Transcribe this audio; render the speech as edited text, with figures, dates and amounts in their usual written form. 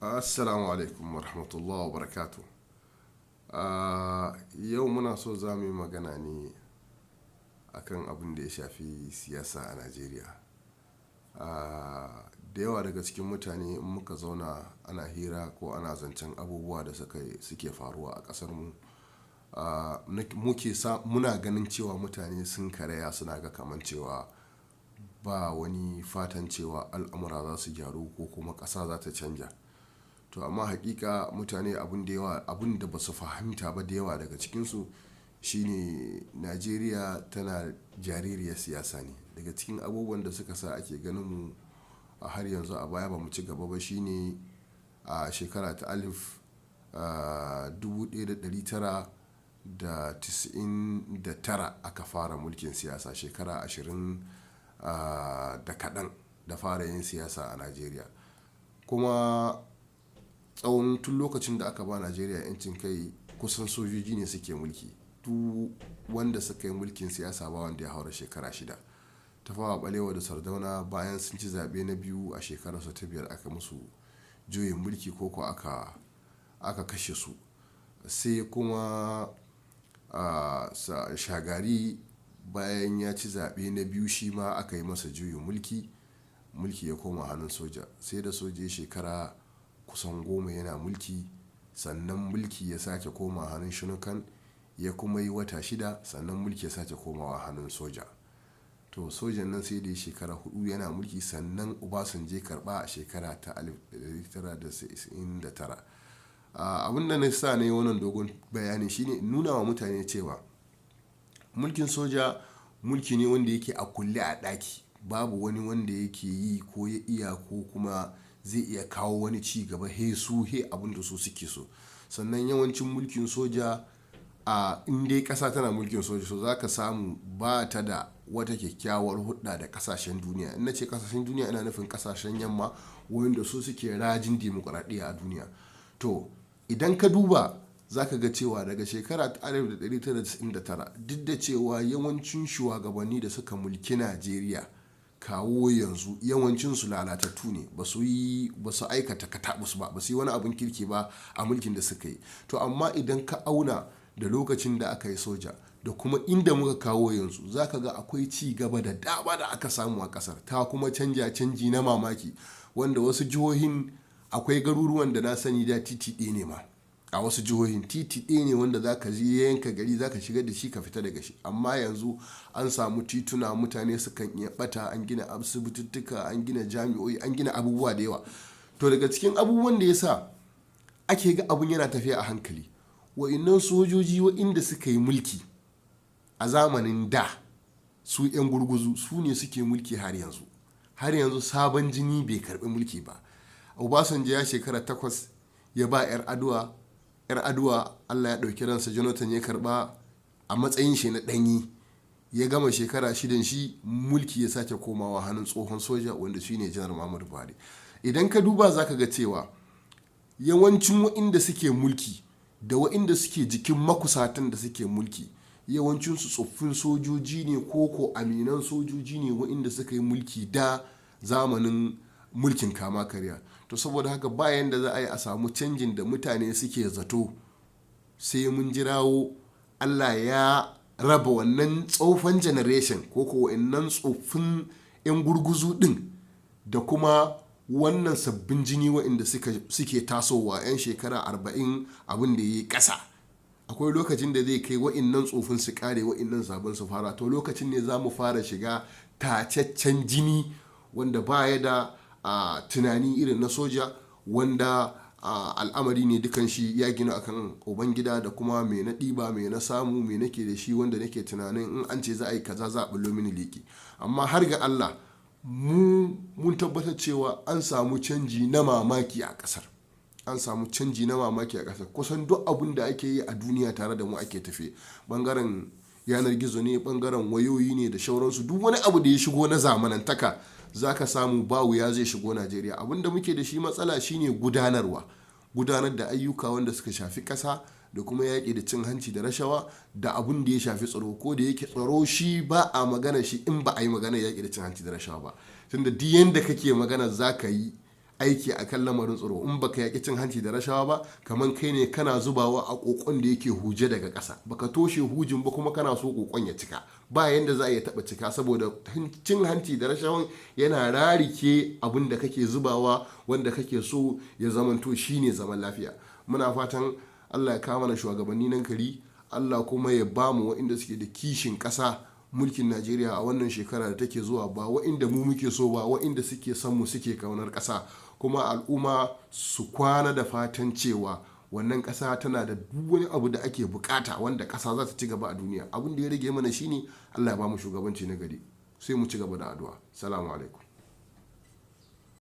Assalamu alaikum wa rahmatullahi wa barakatu. Yau muna so za mu yi magana ne akan abin da ya shafi siyasa a Najeriya. Da yawa daga cikin mutane in muka zauna ana hira ko ana zancen abubuwa da suke faruwa a ƙasarmu, muna ganin cewa mutane sun karaya suna ga kaman cewa ba wani fatan cewa al'amura za su gyaru ko kuma ƙasa za ta canja. To amma hakika mutane abun da ba su fahimta ba da yawa daga cikinsu shine Najeriya tana jaririyar siyasa ne. Daga cikin abubuwan da suka sa ake ganin mu a har yanzu a baya ba mu ci gaba ba shine a shekara ta 1999 aka fara mulkin siyasa, shekara 20 da kaɗan da fara yin siyasa a Najeriya. Kuma tsawon tun lokacin da aka ba Najeriya 'yancin kai kusan sojoji ne suke mulki. Duk wanda suka yi mulkin siyasa ba wanda ya haura shekara shida. Tafawa Balewa da Sardauna bayan sun ci zaɓe na biyu a shekararsu ta biyar aka musu juyin mulki ko aka kashe su. Sai kuma Shagari bayan ya ci zaɓe na biyu shi ma aka yi masa juyin mulki ya koma hannun soja. Sai da soja shekara kusan 10 yana mulki, sannan mulki ya sake koma hannun Shonukan, ya kuma yi wata 6 sannan mulki ya sake komawa hannun soja. To sojan nan sai da shekara 4 yana mulki sannan Obasanjo ya karɓa a shekara ta 1999. Abin da na sa na yi wannan dogon bayani shine nuna wa mutane cewa mulkin soja mulki ne wanda yake a kulle a ɗaki. Babu wani wanda yake yi ko ya iya ko kuma zai iya kawo wani ci gaba abin da su suke so. Sannan yawancin mulkin soja in dai ƙasa tana mulkin soja so za ka samu ba ta da wata kyakkyawar hulɗa da ƙasashen duniya. In na ce ƙasashen duniya ina nufin ƙasashen yamma wanda su suke rajin dimokuraɗiyya a duniya. To idan ka duba za ka ga cewa daga shekara 1999 duk da cewa yawancin shugabanni da suka mulki Najeriya kawo yanzu yawancinsu lalatattu ne, ba su aikata kataɓus ba su yi wani abin kirki ba a mulkin da suka yi. To amma idan ka auna da lokacin da aka yi soja da kuma inda muka kawo yanzu za ka ga akwai ci gaba da dama da aka samu a ƙasar, ta kuma canji na mamaki wanda wasu jihohin akwai garuruwan da na sani da titi ɗaya ne ma. A wasu jihohin titi ɗaya ne wanda za ka je yanka gari za ka shiga da shi ka fita daga shi. Amma yanzu an samu tituna, mutane sukan iya ɓata, an gina asibitittuka, an gina jami'o'i, an gina abubuwa da yawa. To daga cikin abubuwan da ya sa ake ga abun yana tafiya a hankali, wa'innan sojoji wa'inda suka yi mulki a zamanin da su 'yan gurguzu su ne suke mulki har yanzu. Har yanzu sabon jini bai karɓi mulki ba. Obasanjo ya shekara 8 ya ba 'yar aduwa Allah ya ɗauki ransa, Jonathan ya karɓa a matsayin shi na ɗanyi. Ya gama shekara 6 shi mulki ya sake komawa hannun tsohon soja wanda shi ne Janar Muhammadu Buhari. Idan ka duba za ka ga cewa yawancin wa'inda suke mulki da wa'inda suke jikin makusatan da suke mulki yawancinsu tsoffin sojoji ne ko aminan sojoji ne wa'inda suka yi mulki da zamanin mulkin kama karya. To saboda haka bayan da za a yi a samu canjin da mutane suke zato sai mun jirawo Allah ya raba wannan tsofan generation ko wa'innan tsoffin 'yan gurguzu ɗin da kuma wannan sabbin jini wa'inda suke tasowa 'yan shekara 40 abin da ya yi ƙasa. Akwai lokacin da zai kai wa'innan tsofin su ƙare wa'innan sabon su fara. To lokacin ne za mu fara shiga tacaccen jini wanda baya da tunani irin na soja, wanda al'amari ne dukan shi ya gina akan ubangida da kuma me na ɗiba me na samu me nake da shi wanda nake tunanin in an ce za a yi kaza za a ɓullo mini liki. Amma har ga Allah mun tabbatar cewa an samu canji na mamaki a ƙasar. Kusan duk abin da ake yi a duniya tare da mu ake tafe. Ɓangaren yanar gizo ne, ɓangaren wayoyi ne da shauransu. Duk wani abu da ya shigo na zamanantaka za ka samu ba wuya zai shigo Najeriya. Abin da muke da shi matsala shine gudanar da ayyuka wanda suka shafi ƙasa da kuma yaƙi da cin hanci da rashawa da abin da ya shafi tsaro. Ko da yake tsaro shi ba a magana shi in ba a yi magana yaƙi da cin hanci da rashawa ba. Tunda duk yanda kake magana za ka yi aiki a kan lamarin tsaro. In baka yaƙi cin hanci da rashawa ba, kamar kai ne kana zubawa a ƙoƙon da yake huje daga ƙasa, baka toshe hujin ba kuma kana so ƙoƙon ya cika, ba yanda za a iya taɓa cika, saboda cin hanci da rashawan yana rarike abin da kake zubawa wanda kake so ya zamanto shine zaman lafiya. Muna fatan Allah ya kawo mana shugabanni nan kari, Allah kuma ya bamu waɗanda suke da kishin ƙasa mulkin Najeriya a wannan shekara da take zuwa, ba waɗanda mu muke so ba, waɗanda suke son mu suke kaunar ƙasa, kuma al'umma su kwana da fatan cewa wannan ƙasa tana da duk wani abu da ake bukata wanda ƙasa za ta ci gaba a duniya. Abin da ya rage mana shine Allah ya bamu shugabanci na gari, sai mu ci gaba da addu'a. Assalamu alaikum.